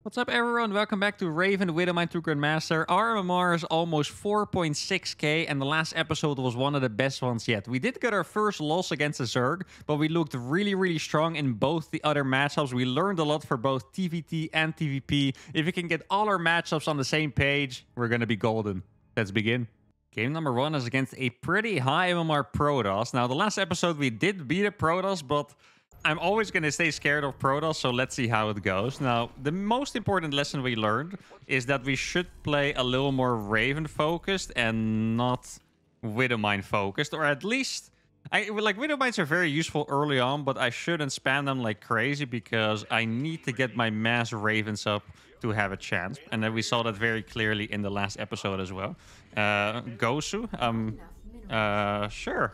What's up, everyone? Welcome back to Raven Widowmine 2 Grandmaster. Our MMR is almost 4.6k, and the last episode was one of the best ones yet. We did get our first loss against the Zerg, but we looked really strong in both the other matchups. We learned a lot for both TVT and TVP. If we can get all our matchups on the same page, we're gonna be golden. Let's begin. Game number 1 is against a pretty high MMR Protoss. Now, the last episode we did beat a Protoss, but I'm always going to stay scared of Protoss, so let's see how it goes. Now, the most important lesson we learned is that we should play a little more Raven-focused and not Widowmine-focused, or at least... Widowmines are very useful early on, but I shouldn't spam them like crazy because I need to get my mass Ravens up to have a chance. And then we saw that very clearly in the last episode as well. Gosu, sure.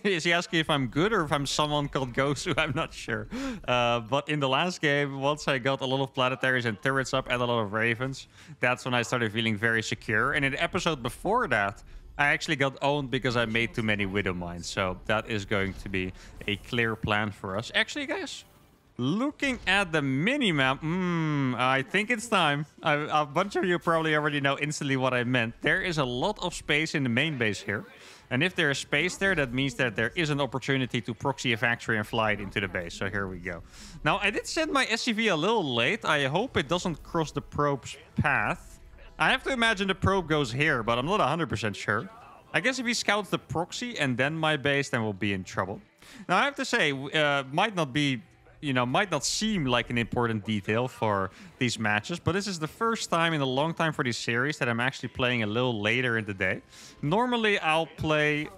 Is he asking if I'm good or if I'm someone called Gosu? I'm not sure. But in the last game, once I got a lot of planetaries and turrets up and a lot of ravens, that's when I started feeling very secure. And in the episode before that, I actually got owned because I made too many Widow Mines. So that is going to be a clear plan for us. Actually, guys, looking at the mini-map, I think it's time. A bunch of you probably already know instantly what I meant. There is a lot of space in the main base here. And if there is space there, that means that there is an opportunity to proxy a factory and fly it into the base. So here we go. Now, I did send my SCV a little late. I hope it doesn't cross the probe's path. I have to imagine the probe goes here, but I'm not 100% sure. I guess if he scouts the proxy and then my base, then we'll be in trouble. Now, I have to say, might not seem like an important detail for these matches, but this is the first time in a long time for this series that I'm actually playing a little later in the day. Normally, I'll play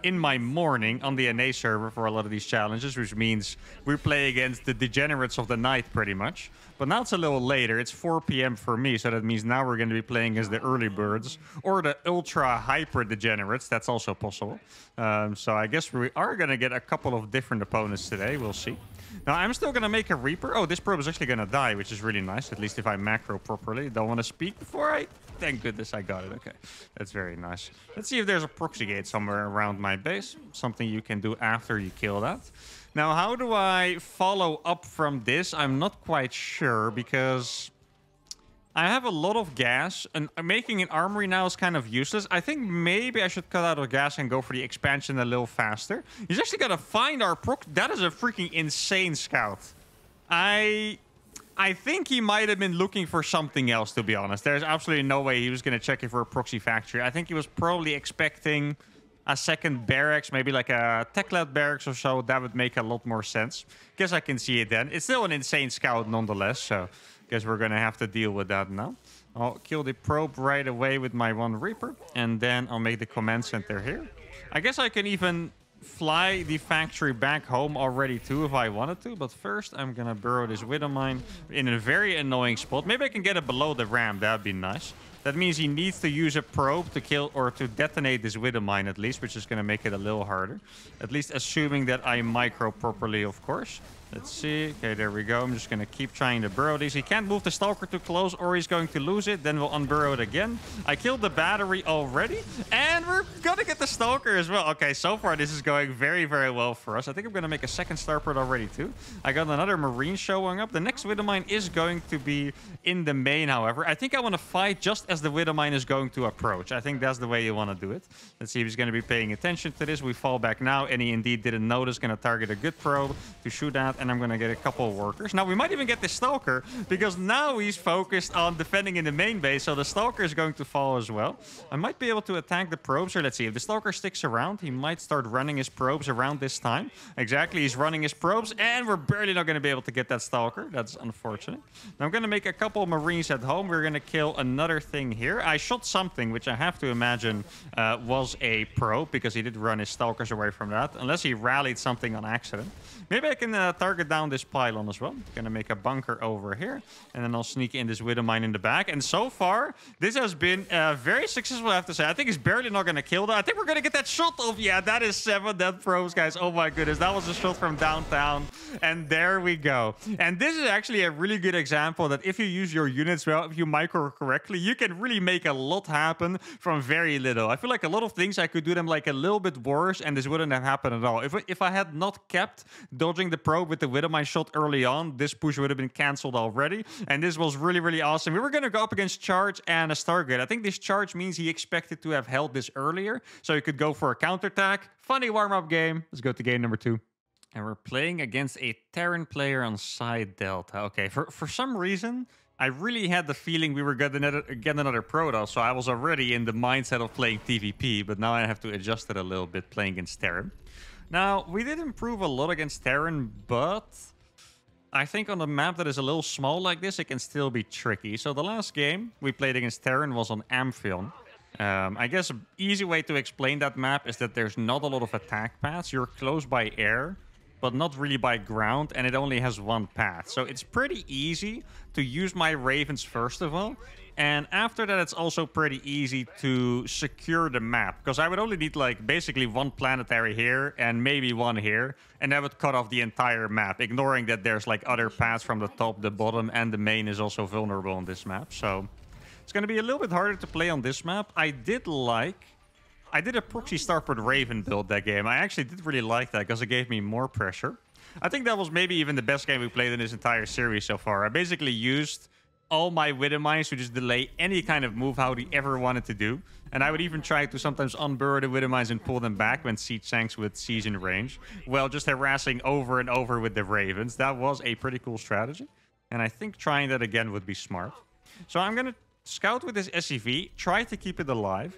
in my morning on the NA server for a lot of these challenges, which means we play against the degenerates of the night pretty much. But now it's a little later. It's 4 p.m. for me, so that means now we're going to be playing as the early birds or the ultra hyper degenerates. That's also possible. So I guess we are going to get a couple of different opponents today. We'll see. Now, I'm still going to make a Reaper. Oh, this probe is actually going to die, which is really nice. At least if I macro properly. Don't want to speak before I... Thank goodness I got it. Okay, that's very nice. Let's see if there's a proxy gate somewhere around my base. Something you can do after you kill that. Now, how do I follow up from this? I'm not quite sure because I have a lot of gas, and making an armory now is kind of useless. I think maybe I should cut out of gas and go for the expansion a little faster. He's actually gonna find our proc. That is a freaking insane scout. I think he might have been looking for something else, to be honest. There's absolutely no way he was gonna check it for a proxy factory. I think he was probably expecting a second barracks, maybe like a tech lab barracks or so. That would make a lot more sense. Guess I can see it then. It's still an insane scout nonetheless, so guess we're gonna have to deal with that now. I'll kill the probe right away with my one Reaper, and then I'll make the command center here. I guess I can even fly the factory back home already too if I wanted to, but first I'm gonna burrow this Widow Mine in a very annoying spot. Maybe I can get it below the ramp. That'd be nice. That means he needs to use a probe to kill or to detonate this Widow Mine at least, which is going to make it a little harder. At least assuming that I micro properly, of course. Let's see. Okay, there we go. I'm just going to keep trying to burrow these. He can't move the Stalker too close or he's going to lose it. Then we'll unburrow it again. I killed the battery already. And we're going to get the Stalker as well. Okay, so far this is going very well for us. I think I'm going to make a second starport already too. I got another Marine showing up. The next Widow Mine is going to be in the main, however. I think I want to fight just as the Widow Mine is going to approach. I think that's the way you want to do it. Let's see if he's going to be paying attention to this. We fall back now, and he indeed didn't notice. Going to target a good probe to shoot at, and I'm going to get a couple of workers. Now, we might even get the Stalker, because now he's focused on defending in the main base, so the Stalker is going to fall as well. I might be able to attack the probes, or let's see. If the Stalker sticks around, he might start running his probes around this time. Exactly, he's running his probes, and we're barely not going to be able to get that Stalker. That's unfortunate. Now, I'm going to make a couple of Marines at home. We're going to kill another thing here. I shot something, which I have to imagine was a probe, because he did run his Stalkers away from that, unless he rallied something on accident. Maybe I can target down this pylon as well. Gonna make a bunker over here, and then I'll sneak in this Widow Mine in the back. And so far, this has been very successful, I have to say. I think he's barely not gonna kill that. I think we're gonna get that shot of, yeah, that is 7 dead probes, guys. Oh my goodness, that was a shot from downtown. And there we go. And this is actually a really good example that if you use your units well, if you micro correctly, you can really make a lot happen from very little. I feel like a lot of things I could do them like a little bit worse, and this wouldn't have happened at all. If I had not kept dodging the probe with the Widowmine shot early on, this push would have been cancelled already. And this was really, really awesome. We were going to go up against Charge and a Stargate. I think this Charge means he expected to have held this earlier, so he could go for a counterattack. Funny warm-up game. Let's go to game number 2. And we're playing against a Terran player on side Delta. Okay, for some reason, I really had the feeling we were going to get another Protoss, so I was already in the mindset of playing TVP, but now I have to adjust it a little bit playing against Terran. Now, we did improve a lot against Terran, but I think on a map that is a little small like this, it can still be tricky. So the last game we played against Terran was on Amphion. I guess an easy way to explain that map is that there's not a lot of attack paths. You're close by air, but not really by ground, and it only has one path. So it's pretty easy to use my Ravens first of all. And after that, it's also pretty easy to secure the map, because I would only need like basically one planetary here and maybe one here, and that would cut off the entire map, ignoring that there's like other paths from the top, the bottom, and the main is also vulnerable on this map. So it's going to be a little bit harder to play on this map. I did a proxy starport Raven build that game. I actually did really like that because it gave me more pressure. I think that was maybe even the best game we played in this entire series so far. I basically used all my Widowmines to just delay any kind of move how he ever wanted to do. And I would even try to sometimes unburrow the Widowmines and pull them back when siege tanks would seize in range, while just harassing over and over with the Ravens. That was a pretty cool strategy. And I think trying that again would be smart. So I'm going to scout with this SCV, try to keep it alive.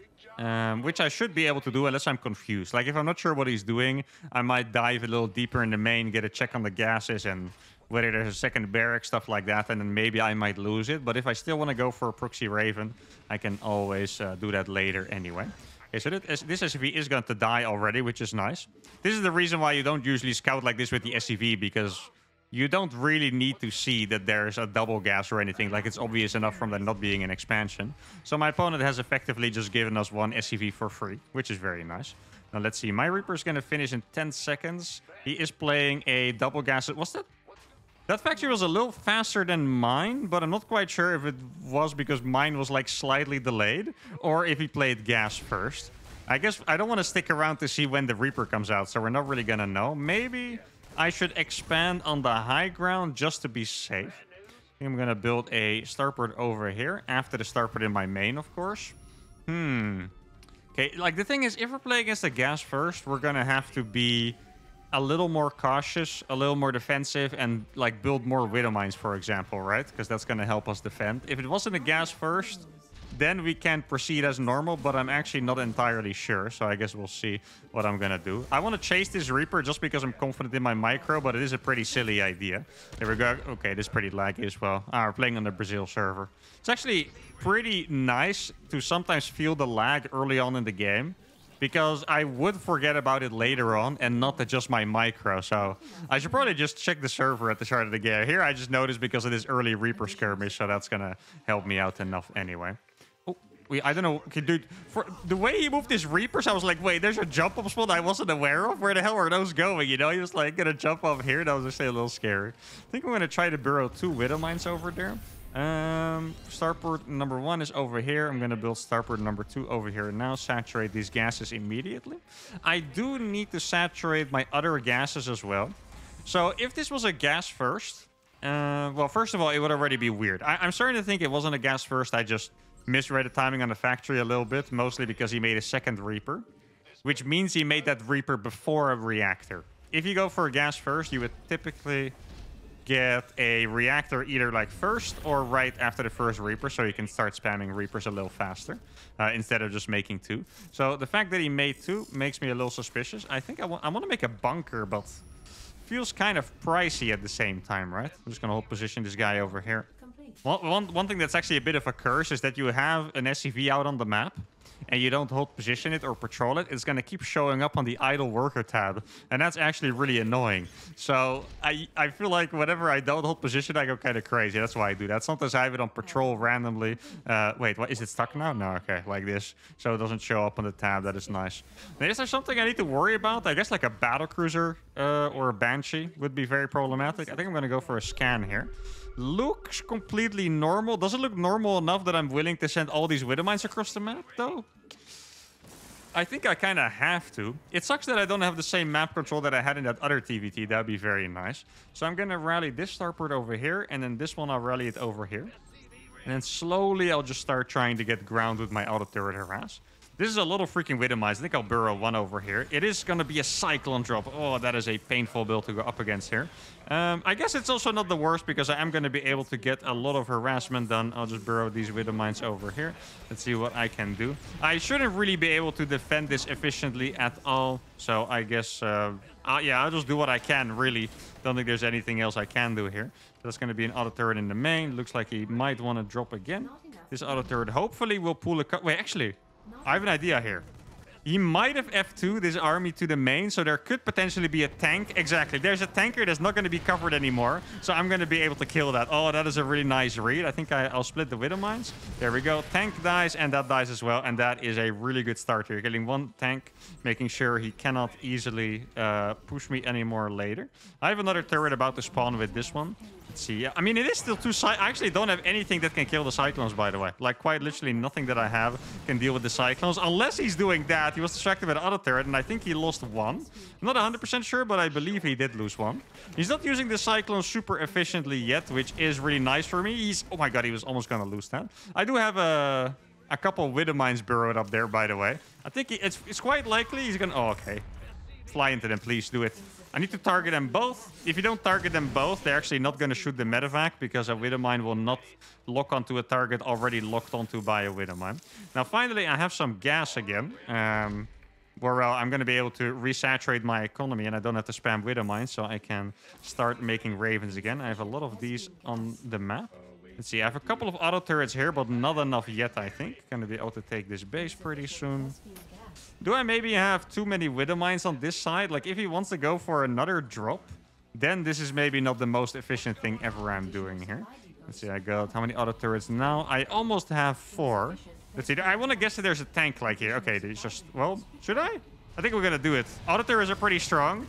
Which I should be able to do unless I'm confused. Like, if I'm not sure what he's doing, I might dive a little deeper in the main, get a check on the gases and whether there's a second barrack, stuff like that, and then maybe I might lose it. But if I still want to go for a proxy Raven, I can always do that later anyway. Okay, so this SCV is going to die already, which is nice. This is the reason why you don't usually scout like this with the SCV, because you don't really need to see that there's a double gas or anything. Like, it's obvious enough from there not being an expansion. So my opponent has effectively just given us one SCV for free, which is very nice. Now let's see. My Reaper is going to finish in 10 seconds. He is playing a double gas. What's that? That factory was a little faster than mine, but I'm not quite sure if it was because mine was like slightly delayed or if he played gas first. I guess I don't want to stick around to see when the Reaper comes out, so we're not really going to know. Maybe I should expand on the high ground just to be safe. I think I'm going to build a starport over here after the starport in my main, of course. Okay, like the thing is, if we're playing against the gas first, we're going to have to be a little more cautious, a little more defensive, and like build more Widowmines, for example, right? Because that's going to help us defend. If it wasn't a gas first, then we can proceed as normal, but I'm actually not entirely sure, so I guess we'll see what I'm gonna do. I want to chase this Reaper just because I'm confident in my micro, but it is a pretty silly idea. There we go. Okay, this is pretty laggy as well. We're playing on the Brazil server. It's actually pretty nice to sometimes feel the lag early on in the game, because I would forget about it later on and not adjust my micro. So I should probably just check the server at the start of the game. Here I just noticed because of this early Reaper skirmish, so that's gonna help me out enough anyway. I don't know, dude, for the way he moved his Reapers, I was like, wait, there's a jump up spot I wasn't aware of? Where the hell are those going? You know, he was like, gonna jump up here. That was actually a little scary. I think I'm gonna try to burrow 2 Widowmines over there. Starport number 1 is over here. I'm gonna build starport number 2 over here now. Saturate these gases immediately. I do need to saturate my other gases as well. So if this was a gas first, well, first of all, it would already be weird. I'm starting to think it wasn't a gas first. I just misread the timing on the factory a little bit, mostly because he made a second Reaper, which means he made that Reaper before a reactor. If you go for a gas first, you would typically get a reactor either like first or right after the first Reaper, so you can start spamming Reapers a little faster instead of just making 2. So the fact that he made 2 makes me a little suspicious. I think I want to make a bunker, but feels kind of pricey at the same time, right? I'm just going to hold position this guy over here. One thing that's actually a bit of a curse is that you have an SCV out on the map and you don't hold position it or patrol it. It's going to keep showing up on the idle worker tab, and that's actually really annoying. So I feel like whenever I don't hold position, I go kind of crazy. That's why I do that. Sometimes I have it on patrol randomly. Wait, what, is it stuck now? No, okay, like this. So it doesn't show up on the tab. That is nice. Now, is there something I need to worry about? I guess like a battlecruiser or a Banshee would be very problematic. I think I'm going to go for a scan here. Looks completely normal. Does it look normal enough that I'm willing to send all these Widowmines across the map, though? I think I kind of have to. It sucks that I don't have the same map control that I had in that other TVT. That'd be very nice. So I'm going to rally this starport over here. And then this one, I'll rally it over here. And then slowly, I'll just start trying to get ground with my auto turret harass. This is a little freaking Widowmines. I think I'll burrow one over here. It is going to be a Cyclone drop. Oh, that is a painful build to go up against here. I guess it's also not the worst because I am going to be able to get a lot of harassment done. I'll just burrow these Widowmines over here. Let's see what I can do. I shouldn't really be able to defend this efficiently at all. So I guess, yeah, I'll just do what I can, really. Don't think there's anything else I can do here. That's going to be an auto turret in the main. Looks like he might want to drop again. This auto turret hopefully will pull a... Wait, actually... I have an idea here. He might have F2 this army to the main, so there could potentially be a tank. Exactly. There's a tanker that's not going to be covered anymore, so I'm going to be able to kill that. Oh, that is a really nice read. I think I'll split the Widowmines. There we go. Tank dies, and that dies as well, and that is a really good start here. Killing one tank, making sure he cannot easily push me anymore later. I have another turret about to spawn with this one. Let's see. Yeah, I mean, it is still two I actually don't have anything that can kill the Cyclones, by the way. Like, quite literally nothing that I have can deal with the Cyclones. Unless he's doing that. He was distracted by the other turret, and I think he lost one. I'm not 100% sure, but I believe he did lose one. He's not using the Cyclone super efficiently yet, which is really nice for me. He's... Oh my god, he was almost going to lose that. I do have a couple Widowmines burrowed up there, by the way. I think it's quite likely he's going to... Oh, okay. Fly into them, please. Do it. I need to target them both. If you don't target them both, they're actually not going to shoot the medevac because a Widowmine will not lock onto a target already locked onto by a Widowmine. Now, finally, I have some gas again. Where I'm going to be able to resaturate my economy and I don't have to spam Widowmine, so I can start making Ravens again. I have a lot of these on the map. Let's see, I have a couple of auto turrets here, but not enough yet, I think. Going to be able to take this base pretty soon. Do I maybe have too many Widowmines on this side? Like, if he wants to go for another drop, then this is maybe not the most efficient thing ever I'm doing here. Let's see, I got how many auto turrets now? I almost have 4. Let's see, I want to guess that there's a tank like here. Okay, there's just... Well, should I? I think we're going to do it. Auto turrets are pretty strong.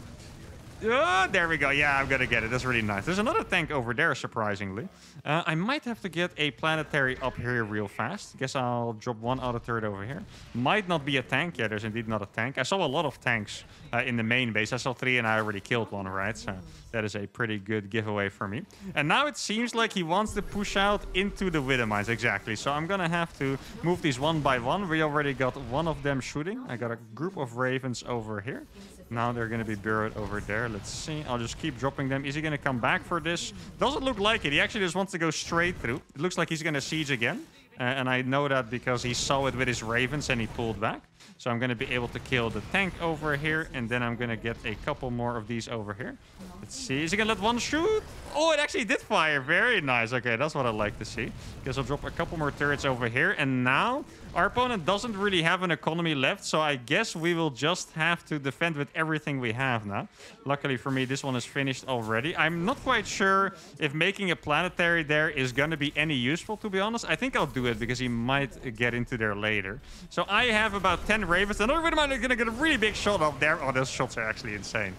Oh, there we go. Yeah, I'm going to get it. That's really nice. There's another tank over there, surprisingly. I might have to get a planetary up here real fast. Guess I'll drop one auto turret over here. Might not be a tank. Yeah, there's indeed not a tank. I saw a lot of tanks in the main base. I saw 3 and I already killed one, right? So that is a pretty good giveaway for me. And now it seems like he wants to push out into the Widowmines. Exactly. So I'm going to have to move these one by one. We already got one of them shooting. I got a group of Ravens over here. Now they're going to be burrowed over there. Let's see. I'll just keep dropping them. Is he going to come back for this? Doesn't look like it. He actually just wants to go straight through. It looks like he's going to siege again. And I know that because he saw it with his Ravens and he pulled back. So I'm going to be able to kill the tank over here. And then I'm going to get a couple more of these over here. Let's see. Is he going to let one shoot? Oh, it actually did fire. Very nice. Okay, that's what I like to see. Guess I'll drop a couple more turrets over here. And now our opponent doesn't really have an economy left. So I guess we will just have to defend with everything we have now. Luckily for me, this one is finished already. I'm not quite sure if making a planetary there is going to be any useful, to be honest. I think I'll do it because he might get into there later. So I have about 10 Ravens. Another Widowmine is going to get a really big shot up there. Oh, those shots are actually insane.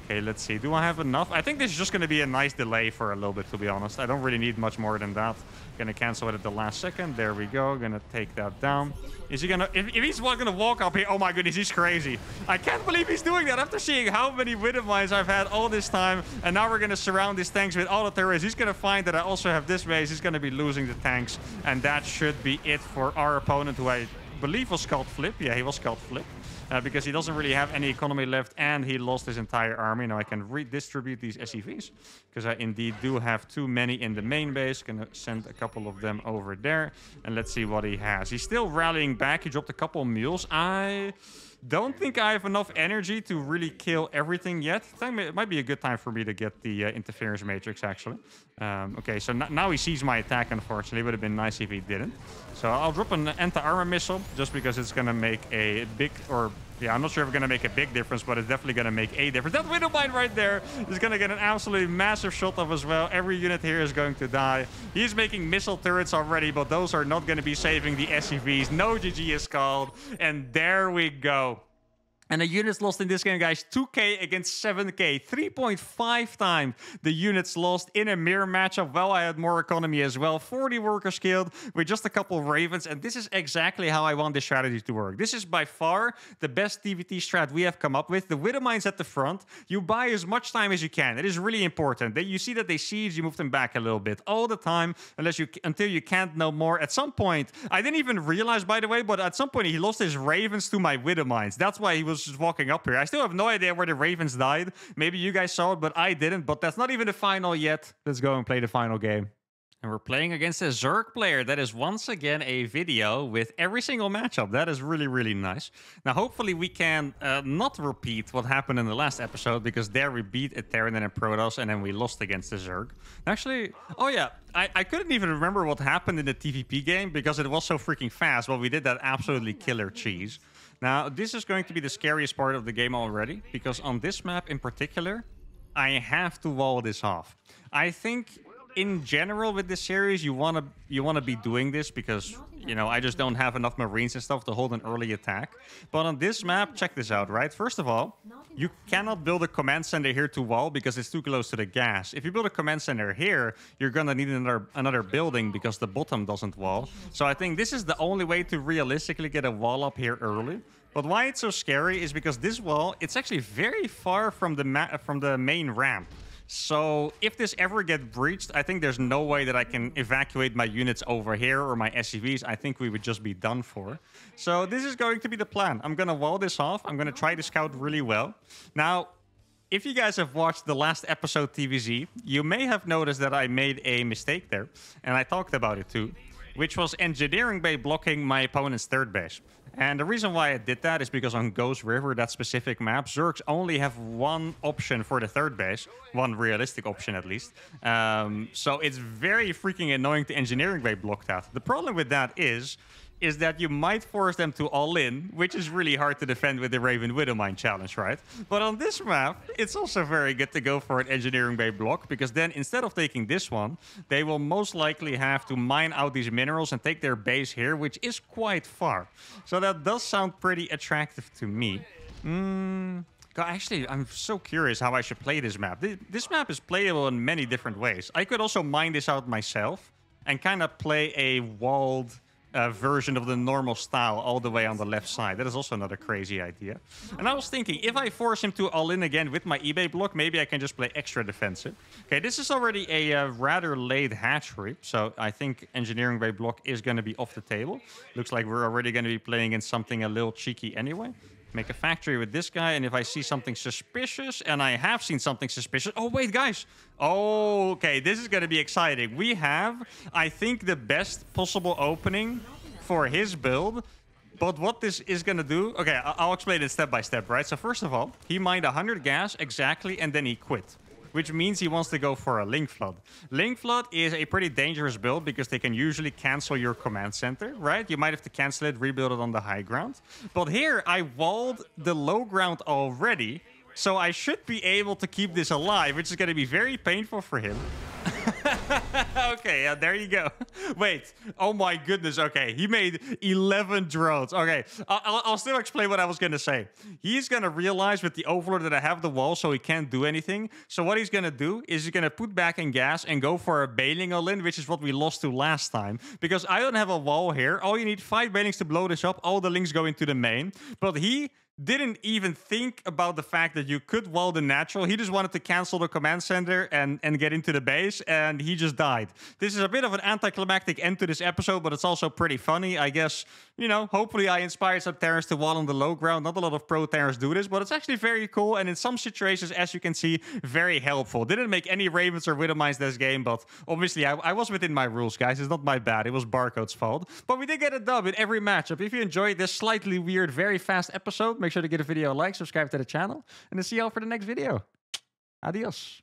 Okay, let's see. Do I have enough? I think this is just going to be a nice delay for a little bit, to be honest. I don't really need much more than that. Going to cancel it at the last second. There we go. Going to take that down. Is he going to... If he's going to walk up here... Oh my goodness, he's crazy. I can't believe he's doing that after seeing how many Widowmines I've had all this time. And now we're going to surround these tanks with auto turrets. He's going to find that I also have this base. He's going to be losing the tanks. And that should be it for our opponent, who I believe was Scald Flip. Yeah, he was Scald Flip. Because he doesn't really have any economy left and he lost his entire army. Now I can redistribute these SCVs because I indeed do have too many in the main base. Gonna send a couple of them over there and let's see what he has. He's still rallying back. He dropped a couple of mules. I don't think I have enough energy to really kill everything yet. I think it might be a good time for me to get the interference matrix, actually. Okay, so now he sees my attack, unfortunately. It would have been nice if he didn't. So I'll drop an anti-armor missile just because it's going to make a big... Or, yeah, I'm not sure if it's going to make a big difference, but it's definitely going to make a difference. That Widowmine right there is going to get an absolutely massive shot off as well. Every unit here is going to die. He's making missile turrets already, but those are not going to be saving the SCVs. No GG is called. And there we go. And the units lost in this game, guys, 2k against 7k, 3.5 times the units lost in a mirror matchup. Well, I had more economy as well, 40 workers killed with just a couple of ravens, and this is exactly how I want this strategy to work. This is by far the best TVT strat we have come up with. The widow mines at the front, you buy as much time as you can. It is really important. You see that they siege, you move them back a little bit all the time, until you can't no more. At some point, I didn't even realize, by the way, but at some point he lost his ravens to my widow mines. That's why he was just walking up here. I still have no idea where the ravens died. Maybe you guys saw it, but I didn't. But that's not even the final yet. Let's go and play the final game. And we're playing against a Zerg player. That is once again a video with every single matchup. That is really, really nice. Now, hopefully we can not repeat what happened in the last episode, because there we beat a Terran and a Protoss, and then we lost against the Zerg. Actually, oh yeah, I couldn't even remember what happened in the TVP game because it was so freaking fast. Well, we did that absolutely killer cheese. Now, this is going to be the scariest part of the game already, because on this map in particular, I have to wall this off. I think in general with this series, you want to be doing this because, you know, I just don't have enough Marines and stuff to hold an early attack. But on this map, check this out, right? First of all, you cannot build a command center here to wall because it's too close to the gas. If you build a command center here, you're gonna need another building because the bottom doesn't wall. So I think this is the only way to realistically get a wall up here early. But why it's so scary is because this wall, it's actually very far from the main ramp. So if this ever gets breached, I think there's no way that I can evacuate my units over here or my SCVs. I think we would just be done for. So this is going to be the plan. I'm going to wall this off. I'm going to try to scout really well. Now, if you guys have watched the last episode TVZ, you may have noticed that I made a mistake there. And I talked about it too, which was engineering bay blocking my opponent's third base. And the reason why I did that is because on Ghost River, that specific map, Zergs only have one option for the third base. One realistic option, at least. So it's very freaking annoying to engineering bay block that. The problem with that is that you might force them to all in, which is really hard to defend with the Raven Widowmine challenge, right? But on this map, it's also very good to go for an engineering bay block, because then instead of taking this one, they will most likely have to mine out these minerals and take their base here, which is quite far. So that does sound pretty attractive to me. Actually, I'm so curious how I should play this map. This map is playable in many different ways. I could also mine this out myself and kind of play a walled version of the normal style all the way on the left side. That is also another crazy idea. And I was thinking, if I force him to all in again with my eBay block, maybe I can just play extra defensive. Okay, this is already a rather late hatchery, so I think engineering bay block is going to be off the table. Looks like we're already going to be playing in something a little cheeky anyway. Make a factory with this guy, and if I see something suspicious, and I have seen something suspicious... Oh, wait, guys! Oh, okay, this is going to be exciting. We have, I think, the best possible opening for his build. But what this is going to do... Okay, I'll explain it step by step, right? So first of all, he mined 100 gas exactly, and then he quit. Which means he wants to go for a Link Flood. Link Flood is a pretty dangerous build because they can usually cancel your command center, right? You might have to cancel it, rebuild it on the high ground. But here, I walled the low ground already, so I should be able to keep this alive, which is going to be very painful for him. Okay, there you go. Wait, oh my goodness. Okay, he made 11 drones. Okay, I'll still explain what I was going to say. He's going to realize with the Overlord that I have the wall, so he can't do anything. So what he's going to do is he's going to put back in gas and go for a bailing all-in, which is what we lost to last time. Because I don't have a wall here. All you need 5 bailings to blow this up. All the links go into the main. But he didn't even think about the fact that you could wall the natural. He just wanted to cancel the command center and get into the base, and he just died. This is a bit of an anticlimactic end to this episode, but it's also pretty funny. I guess, you know, hopefully I inspired some Terrans to wall on the low ground. Not a lot of pro Terrans do this, but it's actually very cool, and in some situations, as you can see, very helpful. Didn't make any Ravens or Widowmines this game, but obviously I was within my rules, guys. It's not my bad. It was Barcode's fault. But we did get a dub in every matchup. If you enjoyed this slightly weird, very fast episode, make sure to give the video a like, subscribe to the channel, and I'll see y'all for the next video. Adios.